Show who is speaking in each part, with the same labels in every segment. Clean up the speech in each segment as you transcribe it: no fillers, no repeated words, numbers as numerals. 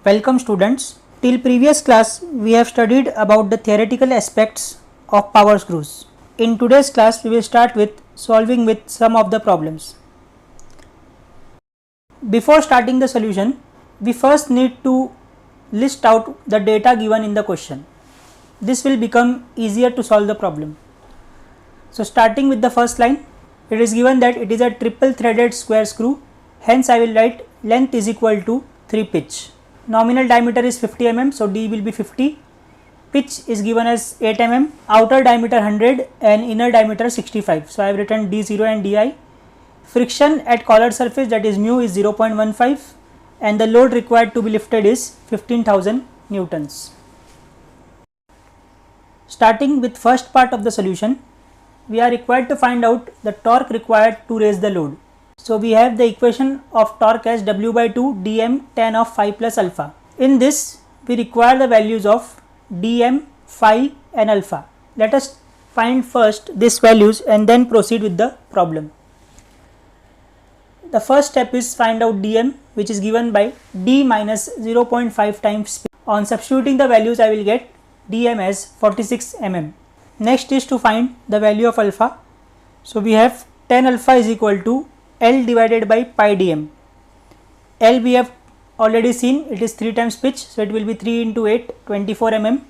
Speaker 1: Welcome students. Till previous class we have studied about the theoretical aspects of power screws. In today's class we will start with solving with some of the problems. Before starting the solution, we first need to list out the data given in the question. This will become easier to solve the problem. So starting with the first line, it is given that it is a triple threaded square screw, hence I will write length is equal to 3 pitch. Nominal diameter is 50 mm, so D will be 50. Pitch is given as 8 mm, outer diameter 100 and inner diameter 65. So I have written D0 and Di. Friction at collar surface, that is mu, is 0.15 and the load required to be lifted is 15,000 newtons. Starting with first part of the solution, we are required to find out the torque required to raise the load. So we have the equation of torque as W by 2 dm tan of phi plus alpha. In this we require the values of dm, phi and alpha. Let us find first these values and then proceed with the problem. The first step is find out dm, which is given by d minus 0.5 times speed. On substituting the values I will get dm as 46 mm. Next is to find the value of alpha. So we have tan alpha is equal to L divided by pi dm. L we have already seen, it is 3 times pitch, so it will be 3 into 8, 24 mm,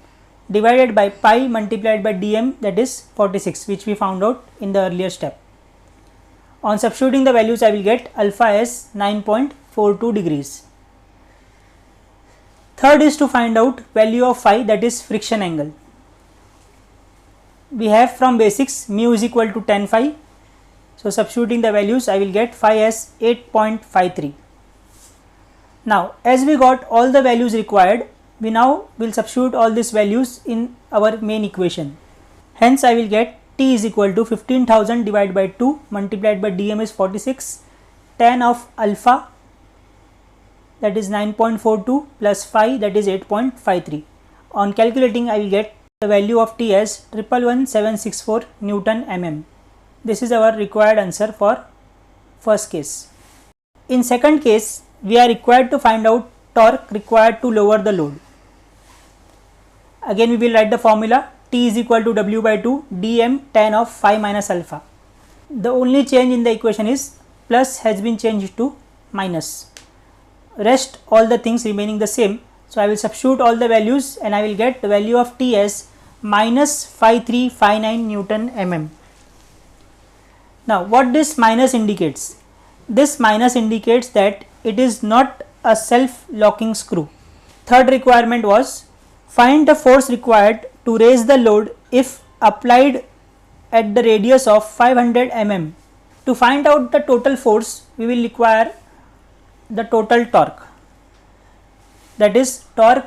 Speaker 1: divided by pi multiplied by dm, that is 46, which we found out in the earlier step. On substituting the values I will get alpha as 9.42 degrees. Third is to find out value of phi, that is friction angle. We have from basics mu is equal to tan phi. So substituting the values I will get phi as 8.53. Now as we got all the values required, we now will substitute all these values in our main equation. Hence I will get T is equal to 15,000 divided by 2 multiplied by dm is 46, tan of alpha, that is 9.42 plus phi, that is 8.53. On calculating I will get the value of T as 11764 Newton mm. This is our required answer for first case. In second case, we are required to find out torque required to lower the load. Again we will write the formula, T is equal to W by 2 dm tan of phi minus alpha. The only change in the equation is plus has been changed to minus. Rest all the things remaining the same. So I will substitute all the values and I will get the value of T as minus 5359 Newton mm. Now what this minus indicates? This minus indicates that it is not a self-locking screw. Third requirement was find the force required to raise the load if applied at the radius of 500 mm. To find out the total force, we will require the total torque, that is torque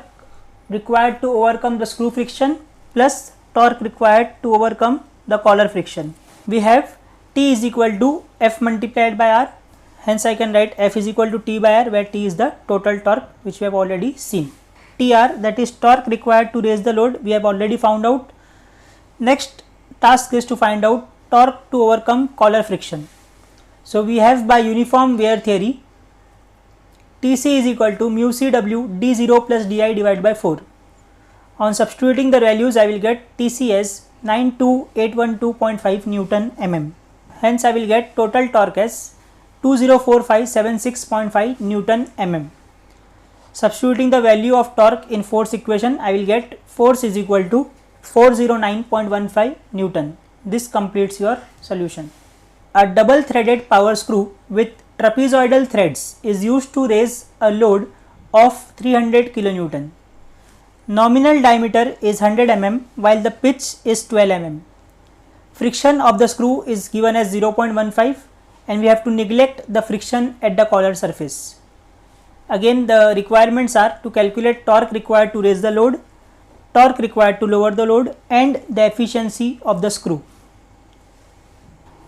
Speaker 1: required to overcome the screw friction plus torque required to overcome the collar friction. We have T is equal to F multiplied by R, hence I can write F is equal to T by R, where T is the total torque which we have already seen. TR, that is torque required to raise the load, we have already found out. Next task is to find out torque to overcome collar friction. So we have by uniform wear theory, TC is equal to mu CW D0 plus DI divided by 4. On substituting the values I will get TC as 92812.5 Newton mm. Hence I will get total torque as 204576.5 Newton mm. Substituting the value of torque in force equation, I will get force is equal to 409.15 Newton. This completes your solution. A double threaded power screw with trapezoidal threads is used to raise a load of 300 kilonewton. Nominal diameter is 100 mm while the pitch is 12 mm. Friction of the screw is given as 0.15 and we have to neglect the friction at the collar surface. Again the requirements are to calculate torque required to raise the load, torque required to lower the load and the efficiency of the screw.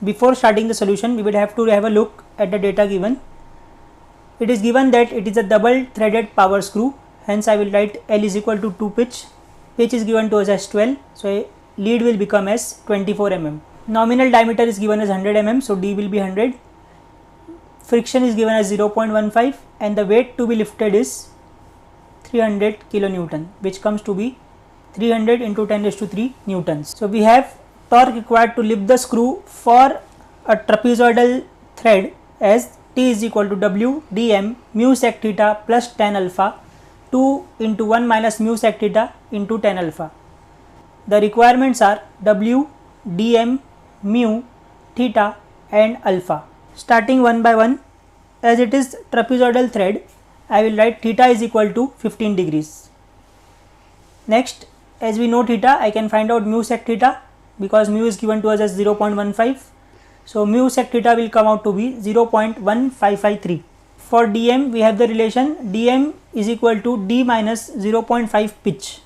Speaker 1: Before starting the solution, we would have to have a look at the data given. It is given that it is a double threaded power screw, hence I will write L is equal to 2 pitch. Pitch is given to us as 12, so lead will become as 24 mm. Nominal diameter is given as 100 mm, so D will be 100. Friction is given as 0.15 and the weight to be lifted is 300 kilonewton, which comes to be 300 into 10 raised to 3 newtons. So we have torque required to lift the screw for a trapezoidal thread as T is equal to W dm mu sec theta plus tan alpha 2 into 1 minus mu sec theta into tan alpha. The requirements are W, dm, mu, theta and alpha. Starting one by one, as it is trapezoidal thread, I will write theta is equal to 15 degrees. Next, as we know theta, I can find out mu sec theta because mu is given to us as 0.15. So mu sec theta will come out to be 0.1553. For dm, we have the relation dm is equal to d minus 0.5 pitch.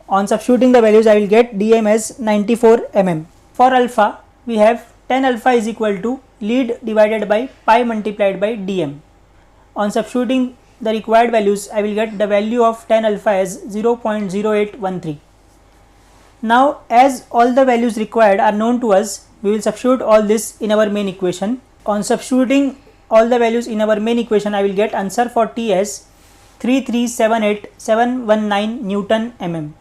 Speaker 1: On substituting the values, I will get dm as 94 mm. For alpha, we have tan alpha is equal to lead divided by pi multiplied by dm. On substituting the required values, I will get the value of tan alpha as 0.0813. Now, as all the values required are known to us, we will substitute all this in our main equation. On substituting all the values in our main equation, I will get answer for T as 3378719 Newton mm.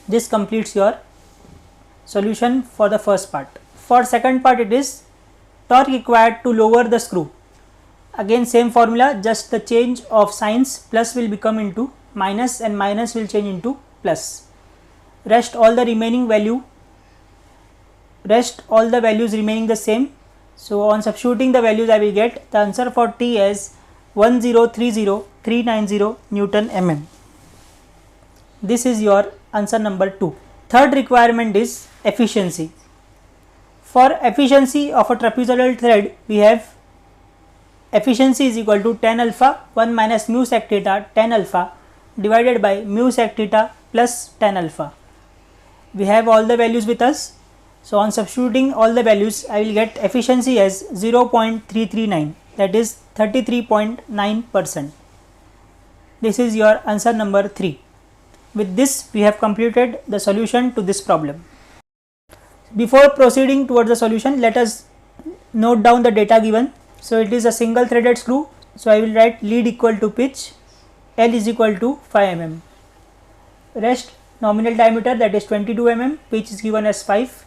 Speaker 1: This completes your solution for the first part. For second part, it is torque required to lower the screw. Again same formula, just the change of signs, plus will become into minus and minus will change into plus. Rest all the values remaining the same. So on substituting the values, I will get the answer for T as 1030390 Newton mm. This is your answer number 2. Third requirement is efficiency. For efficiency of a trapezoidal thread, we have efficiency is equal to tan alpha 1 minus mu sec theta tan alpha divided by mu sec theta plus tan alpha. We have all the values with us. So on substituting all the values, I will get efficiency as 0.339, that is 33.9%. This is your answer number 3. With this, we have completed the solution to this problem. Before proceeding towards the solution, let us note down the data given. So it is a single threaded screw. So I will write lead equal to pitch, L is equal to 5 mm. Rest nominal diameter, that is 22 mm, pitch is given as 5.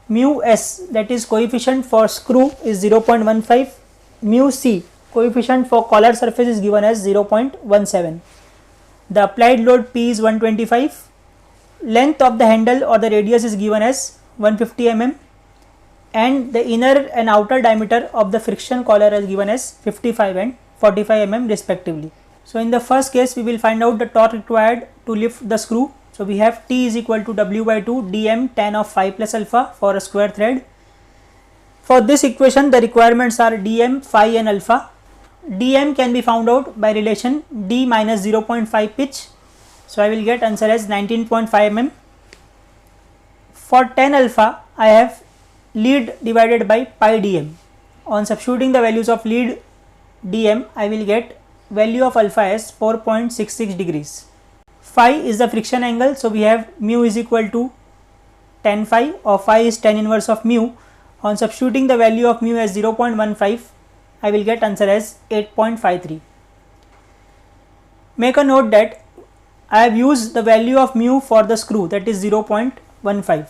Speaker 1: Mu s, that is coefficient for screw, is 0.15. Mu c, coefficient for collar surface, is given as 0.17. The applied load P is 125. Length of the handle or the radius is given as 150 mm, and the inner and outer diameter of the friction collar is given as 55 and 45 mm respectively. So in the first case, we will find out the torque required to lift the screw. So we have T is equal to W by 2 dm tan of phi plus alpha for a square thread. For this equation, the requirements are dm, phi and alpha. Dm can be found out by relation d minus 0.5 pitch. So I will get answer as 19.5 mm. For tan alpha, I have lead divided by pi dm. On substituting the values of lead dm, I will get value of alpha as 4.66 degrees. Phi is the friction angle, so we have mu is equal to tan phi, or phi is tan inverse of mu. On substituting the value of mu as 0.15, I will get answer as 8.53. Make a note that I have used the value of mu for the screw, that is 0.15.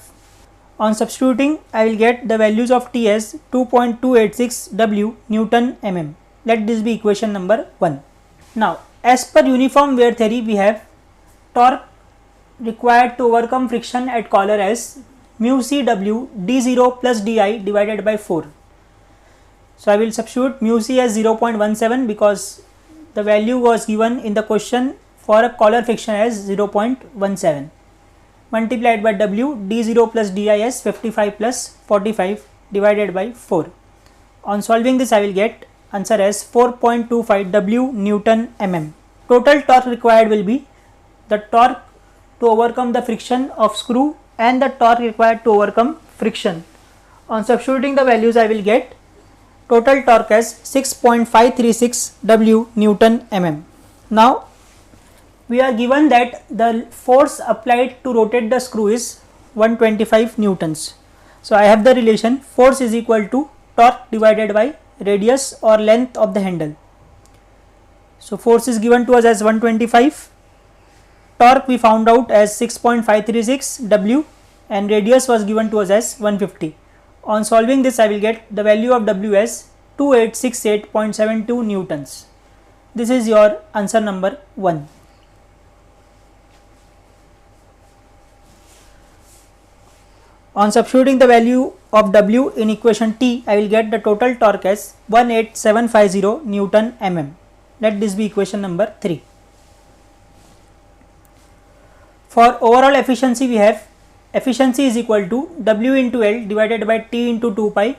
Speaker 1: On substituting, I will get the values of T as 2.286 W Newton mm. Let this be equation number 1. Now, as per uniform wear theory, we have torque required to overcome friction at collar as mu c W d0 plus di divided by 4. So I will substitute mu c as 0.17 because the value was given in the question for a collar friction as 0.17, multiplied by W d0 plus di as 55 plus 45 divided by 4. On solving this, I will get answer as 4.25 W Newton mm. Total torque required will be the torque to overcome the friction of screw and the torque required to overcome friction. On substituting the values, I will get total torque as 6.536 W Newton mm. Now we are given that the force applied to rotate the screw is 125 newtons. So I have the relation force is equal to torque divided by radius or length of the handle. So force is given to us as 125, torque we found out as 6.536 W, and radius was given to us as 150. On solving this, I will get the value of W as 2868.72 newtons. This is your answer number 1. On substituting the value of W in equation T, I will get the total torque as 18750 Newton mm. Let this be equation number 3. For overall efficiency, we have efficiency is equal to W into L divided by T into 2 pi.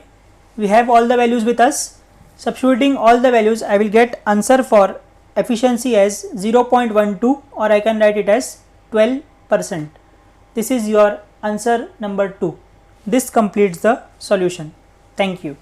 Speaker 1: We have all the values with us. Substituting all the values, I will get answer for efficiency as 0.12, or I can write it as 12%. This is your answer number 2. This completes the solution. Thank you.